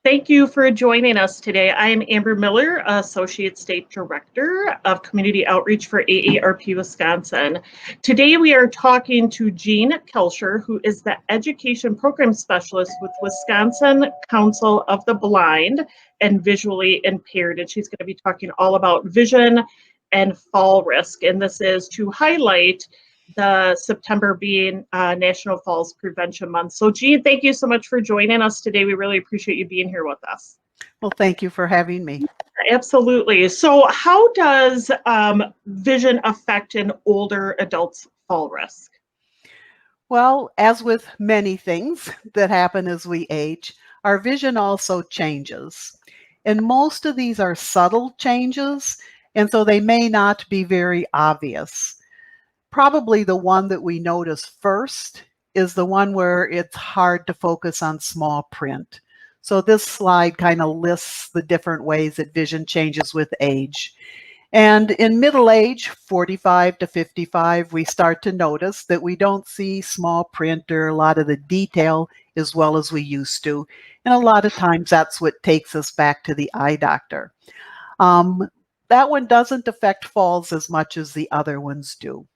Thank you for joining us today. I am Amber Miller, Associate State Director of Community Outreach for AARP Wisconsin. Today we are talking to Jean Kalscheur, who is the Education Program Specialist with Wisconsin Council of the Blind and Visually Impaired. And she's going to be talking all about vision and fall risk. And this is to highlight the September being National Falls Prevention Month. So Jean, thank you so much for joining us today. We really appreciate you being here with us. Well, thank you for having me. Absolutely. So how does vision affect an older adult's fall risk? Well, as with many things that happen as we age, our vision also changes. And most of these are subtle changes, and so they may not be very obvious. Probably the one that we notice first is the one where it's hard to focus on small print. So this slide kind of lists the different ways that vision changes with age. And in middle age, 45 to 55, we start to notice that we don't see small print or a lot of the detail as well as we used to. And a lot of times that's what takes us back to the eye doctor. That one doesn't affect falls as much as the other ones do.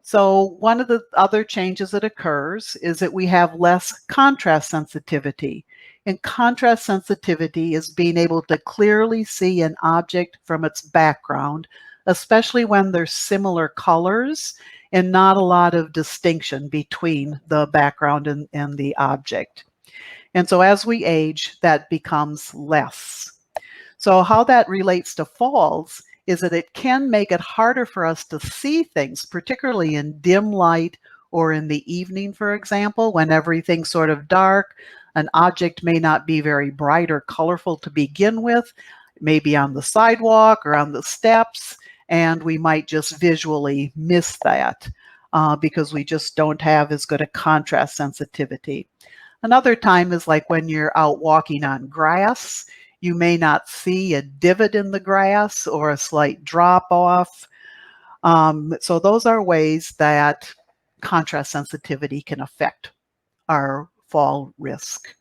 So one of the other changes that occurs is that we have less contrast sensitivity. And contrast sensitivity is being able to clearly see an object from its background, especially when there's similar colors and not a lot of distinction between the background and the object. And so as we age, that becomes less. So how that relates to falls is that it can make it harder for us to see things, particularly in dim light or in the evening, for example, when everything's sort of dark. An object may not be very bright or colorful to begin with, maybe on the sidewalk or on the steps, and we might just visually miss that because we just don't have as good a contrast sensitivity. Another time is like when you're out walking on grass. You may not see a divot in the grass or a slight drop off. So those are ways that contrast sensitivity can affect our fall risk.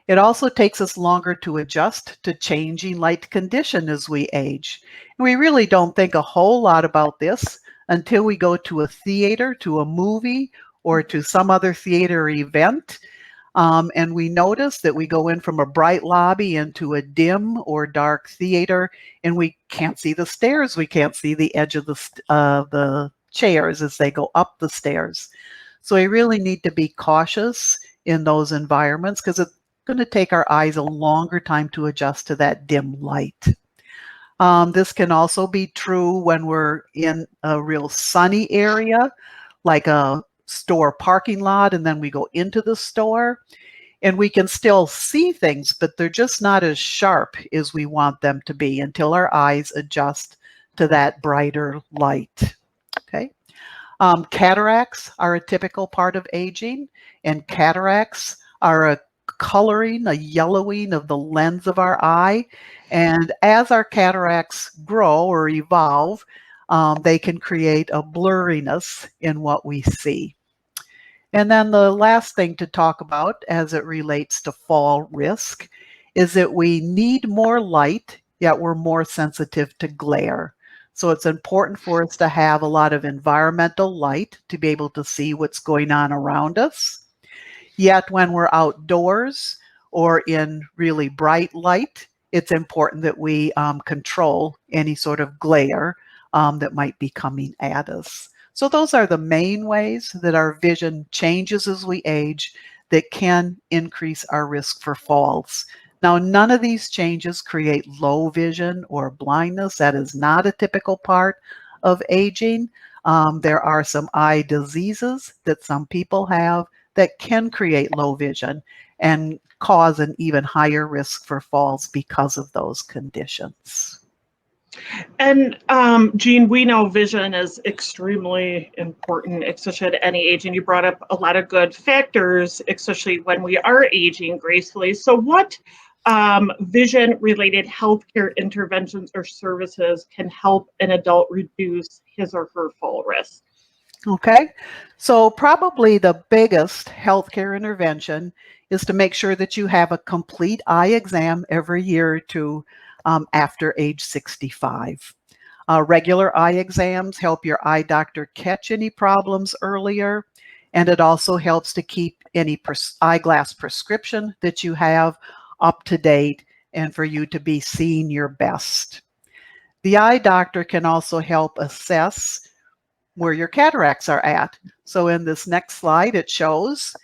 It also takes us longer to adjust to changing light condition as we age. And we really don't think a whole lot about this until we go to a theater, to a movie, or to some other theater event. And we notice that we go in from a bright lobby into a dim or dark theater, and we can't see the stairs. We can't see the edge of the chairs as they go up the stairs. So we really need to be cautious in those environments because it's going to take our eyes a longer time to adjust to that dim light. This can also be true when we're in a real sunny area, like a store parking lot, and then we go into the store and we can still see things, but they're just not as sharp as we want them to be until our eyes adjust to that brighter light. Okay. Cataracts are a typical part of aging, and cataracts are a coloring, a yellowing of the lens of our eye. And as our cataracts grow or evolve, they can create a blurriness in what we see. And then the last thing to talk about as it relates to fall risk is that we need more light, yet we're more sensitive to glare. So it's important for us to have a lot of environmental light to be able to see what's going on around us. Yet when we're outdoors or in really bright light, it's important that we control any sort of glare that might be coming at us. So those are the main ways that our vision changes as we age that can increase our risk for falls. Now, none of these changes create low vision or blindness. That is not a typical part of aging. There are some eye diseases that some people have that can create low vision and cause an even higher risk for falls because of those conditions. And Jean, we know vision is extremely important, especially at any age. And you brought up a lot of good factors, especially when we are aging gracefully. So what vision-related healthcare interventions or services can help an adult reduce his or her fall risk? Okay, so probably the biggest healthcare intervention is to make sure that you have a complete eye exam every year or two after age 65. Regular eye exams help your eye doctor catch any problems earlier, and it also helps to keep any eyeglass prescription that you have up to date and for you to be seeing your best. The eye doctor can also help assess where your cataracts are at. So in this next slide, it shows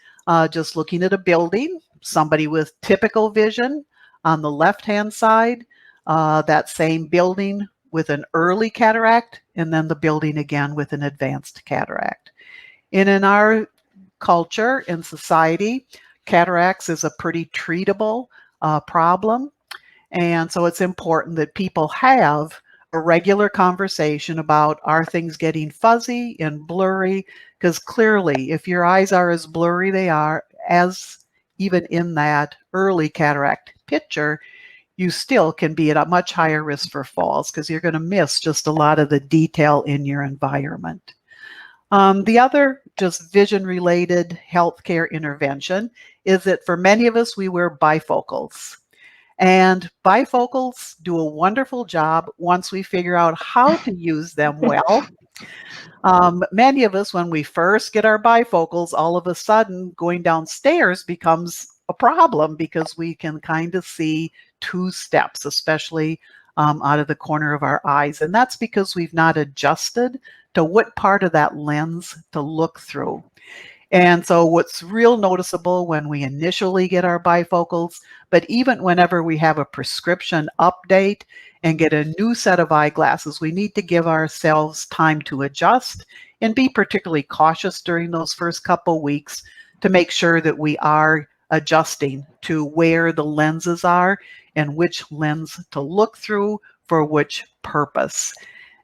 just looking at a building, somebody with typical vision on the left-hand side, that same building with an early cataract, and then the building again with an advanced cataract. And in our culture and society, cataracts is a pretty treatable problem. And so it's important that people have a regular conversation about, are things getting fuzzy and blurry? Because clearly, if your eyes are as blurry they are, as even in that early cataract picture, you still can be at a much higher risk for falls because you're going to miss just a lot of the detail in your environment. The other just vision related healthcare intervention is that for many of us, we wear bifocals. And bifocals do a wonderful job once we figure out how to use them well. Many of us, when we first get our bifocals, all of a sudden going downstairs becomes a problem because we can kind of see two steps, especially out of the corner of our eyes. And that's because we've not adjusted to what part of that lens to look through. And so what's real noticeable when we initially get our bifocals, but even whenever we have a prescription update and get a new set of eyeglasses, we need to give ourselves time to adjust and be particularly cautious during those first couple weeks to make sure that we are adjusting to where the lenses are and which lens to look through for which purpose.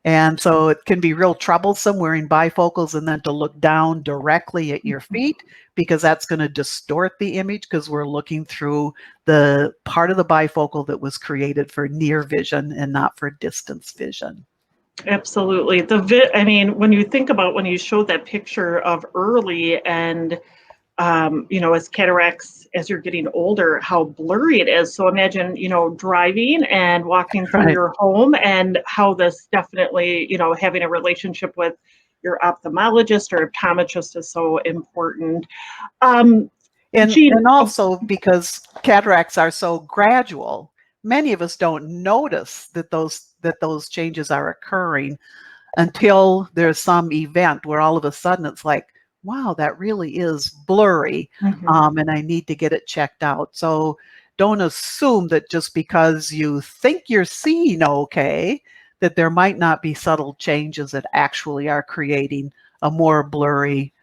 And so it can be real troublesome wearing bifocals and then to look down directly at your feet because that's going to distort the image because we're looking through the part of the bifocal that was created for near vision and not for distance vision. Absolutely. I mean, when you think about when you showed that picture of early and as cataracts, as you're getting older, how blurry it is. So imagine, driving and walking through Right. your home and how this definitely, having a relationship with your ophthalmologist or optometrist is so important. And Jean, also because cataracts are so gradual, many of us don't notice that those changes are occurring until there's some event where all of a sudden it's like, wow, that really is blurry, and I need to get it checked out. So don't assume that just because you think you're seeing okay, that there might not be subtle changes that actually are creating a more blurry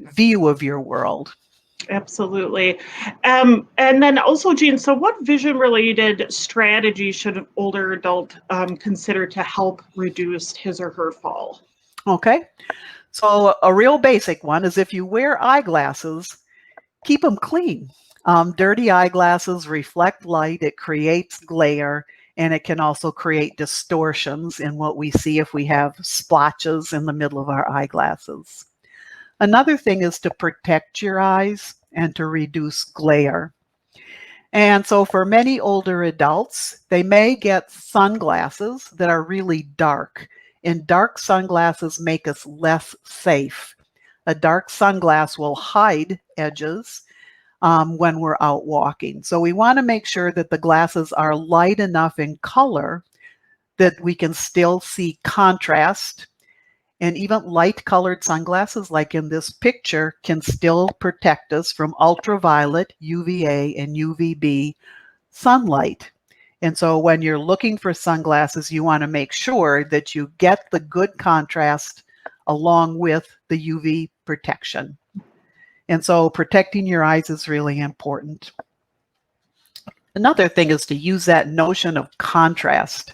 view of your world. Absolutely. And then also, Jean, so what vision-related strategy should an older adult consider to help reduce his or her fall? Okay, so a real basic one is if you wear eyeglasses, keep them clean. Dirty eyeglasses reflect light, it creates glare, and it can also create distortions in what we see if we have splotches in the middle of our eyeglasses. Another thing is to protect your eyes and to reduce glare. And so for many older adults, they may get sunglasses that are really dark, and dark sunglasses make us less safe. A dark sunglass will hide edges when we're out walking. So we want to make sure that the glasses are light enough in color that we can still see contrast. And even light colored sunglasses, like in this picture, can still protect us from ultraviolet, UVA, and UVB sunlight. And so when you're looking for sunglasses, you want to make sure that you get the good contrast along with the UV protection. And so protecting your eyes is really important. Another thing is to use that notion of contrast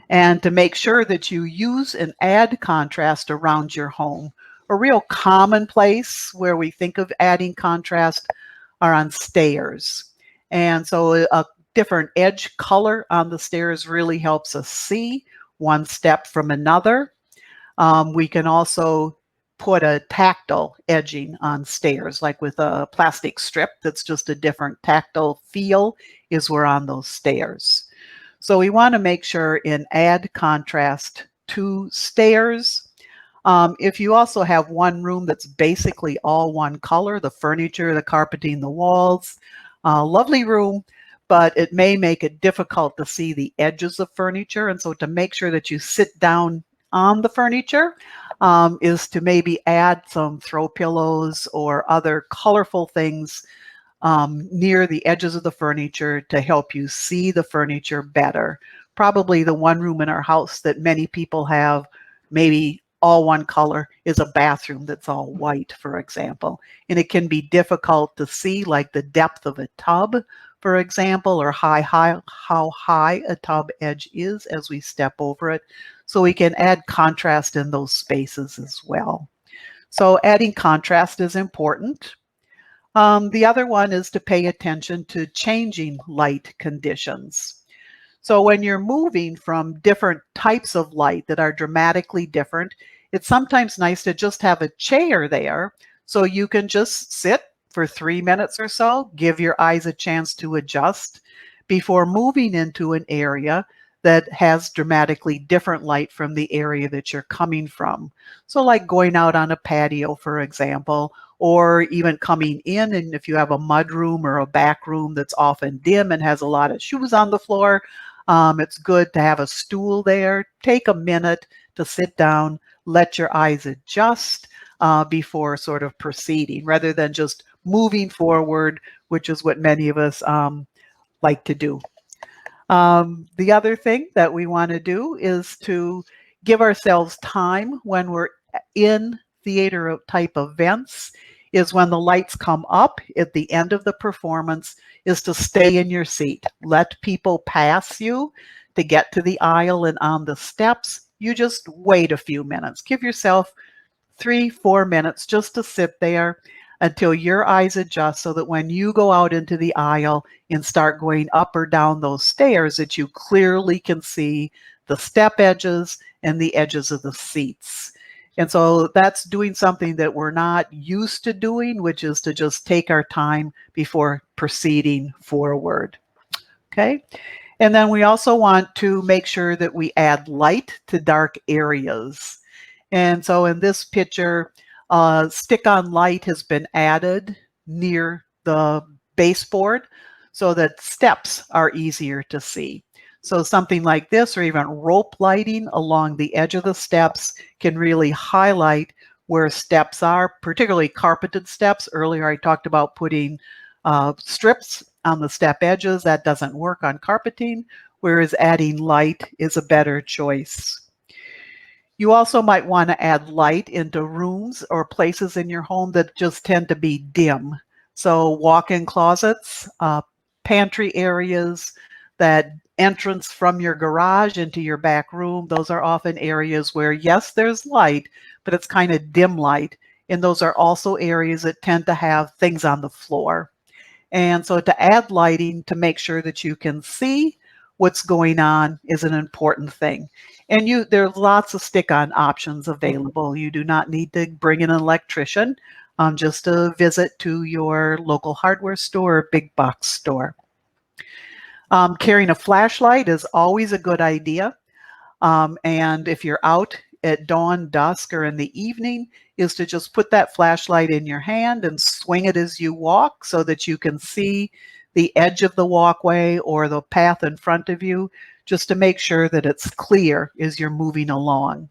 and to make sure that you use and add contrast around your home. A real common place where we think of adding contrast are on stairs. And so a different edge color on the stairs really helps us see one step from another. We can also put a tactile edging on stairs, like with a plastic strip that's just a different tactile feel is we're on those stairs. So we want to make sure and add contrast to stairs. If you also have one room that's basically all one color, the furniture, the carpeting, the walls, lovely room, but it may make it difficult to see the edges of furniture. And so to make sure that you sit down on the furniture is to maybe add some throw pillows or other colorful things near the edges of the furniture to help you see the furniture better. Probably the one room in our house that many people have, maybe all one color, is a bathroom that's all white, for example. And it can be difficult to see, like the depth of a tub, for example, or how high a tub edge is as we step over it. So we can add contrast in those spaces as well. So adding contrast is important. The other one is to pay attention to changing light conditions. So when you're moving from different types of light that are dramatically different, it's sometimes nice to just have a chair there so you can just sit for 3 minutes or so, give your eyes a chance to adjust before moving into an area that has dramatically different light from the area that you're coming from. So like going out on a patio, for example, or even coming in, and if you have a mud room or a back room that's often dim and has a lot of shoes on the floor, it's good to have a stool there. Take a minute to sit down, let your eyes adjust before sort of proceeding, rather than just moving forward, which is what many of us like to do. The other thing that we want to do is to give ourselves time when we're in theater type events, is when the lights come up at the end of the performance, is to stay in your seat. Let people pass you to get to the aisle and on the steps. You just wait a few minutes. Give yourself 3-4 minutes just to sit there until your eyes adjust, so that when you go out into the aisle and start going up or down those stairs, that you clearly can see the step edges and the edges of the seats. And so that's doing something that we're not used to doing, which is to just take our time before proceeding forward. Okay. And then we also want to make sure that we add light to dark areas. And so in this picture, stick-on light has been added near the baseboard so that steps are easier to see. So something like this, or even rope lighting along the edge of the steps, can really highlight where steps are, particularly carpeted steps. Earlier I talked about putting strips on the step edges. That doesn't work on carpeting, whereas adding light is a better choice. You also might want to add light into rooms or places in your home that just tend to be dim. So walk-in closets, pantry areas, that entrance from your garage into your back room, those are often areas where, yes, there's light, but it's kind of dim light. And those are also areas that tend to have things on the floor. And so to add lighting to make sure that you can see what's going on is an important thing. And there's lots of stick-on options available. You do not need to bring in an electrician, just a visit to your local hardware store or big box store. Carrying a flashlight is always a good idea. And if you're out at dawn, dusk, or in the evening, is to just put that flashlight in your hand and swing it as you walk so that you can see the edge of the walkway or the path in front of you, just to make sure that it's clear as you're moving along.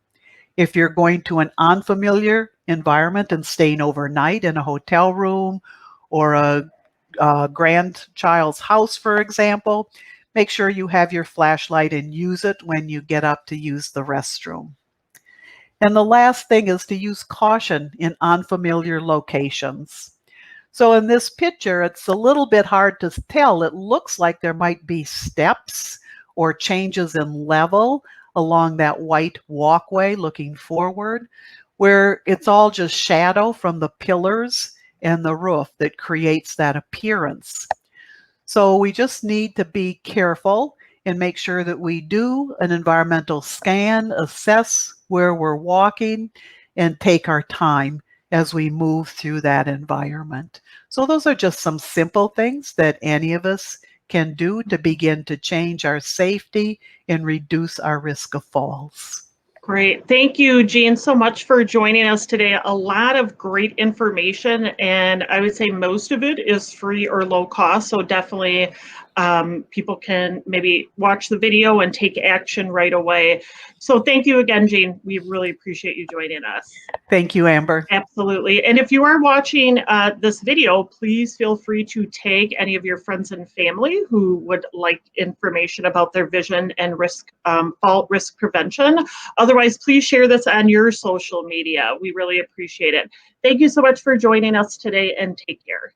If you're going to an unfamiliar environment and staying overnight in a hotel room or a grandchild's house, for example, make sure you have your flashlight and use it when you get up to use the restroom. And the last thing is to use caution in unfamiliar locations. So in this picture, it's a little bit hard to tell. It looks like there might be steps or changes in level along that white walkway looking forward, where it's all just shadow from the pillars and the roof that creates that appearance. So we just need to be careful and make sure that we do an environmental scan, assess where we're walking, and take our time as we move through that environment. So those are just some simple things that any of us can do to begin to change our safety and reduce our risk of falls. Great. Thank you, Jean, so much for joining us today. A lot of great information, and I would say most of it is free or low cost. So definitely people can maybe watch the video and take action right away. So thank you again, Jean. We really appreciate you joining us. Thank you, Amber. Absolutely. And if you are watching this video, please feel free to tag any of your friends and family who would like information about their vision and fall risk prevention. Otherwise, please share this on your social media. We really appreciate it. Thank you so much for joining us today, and take care.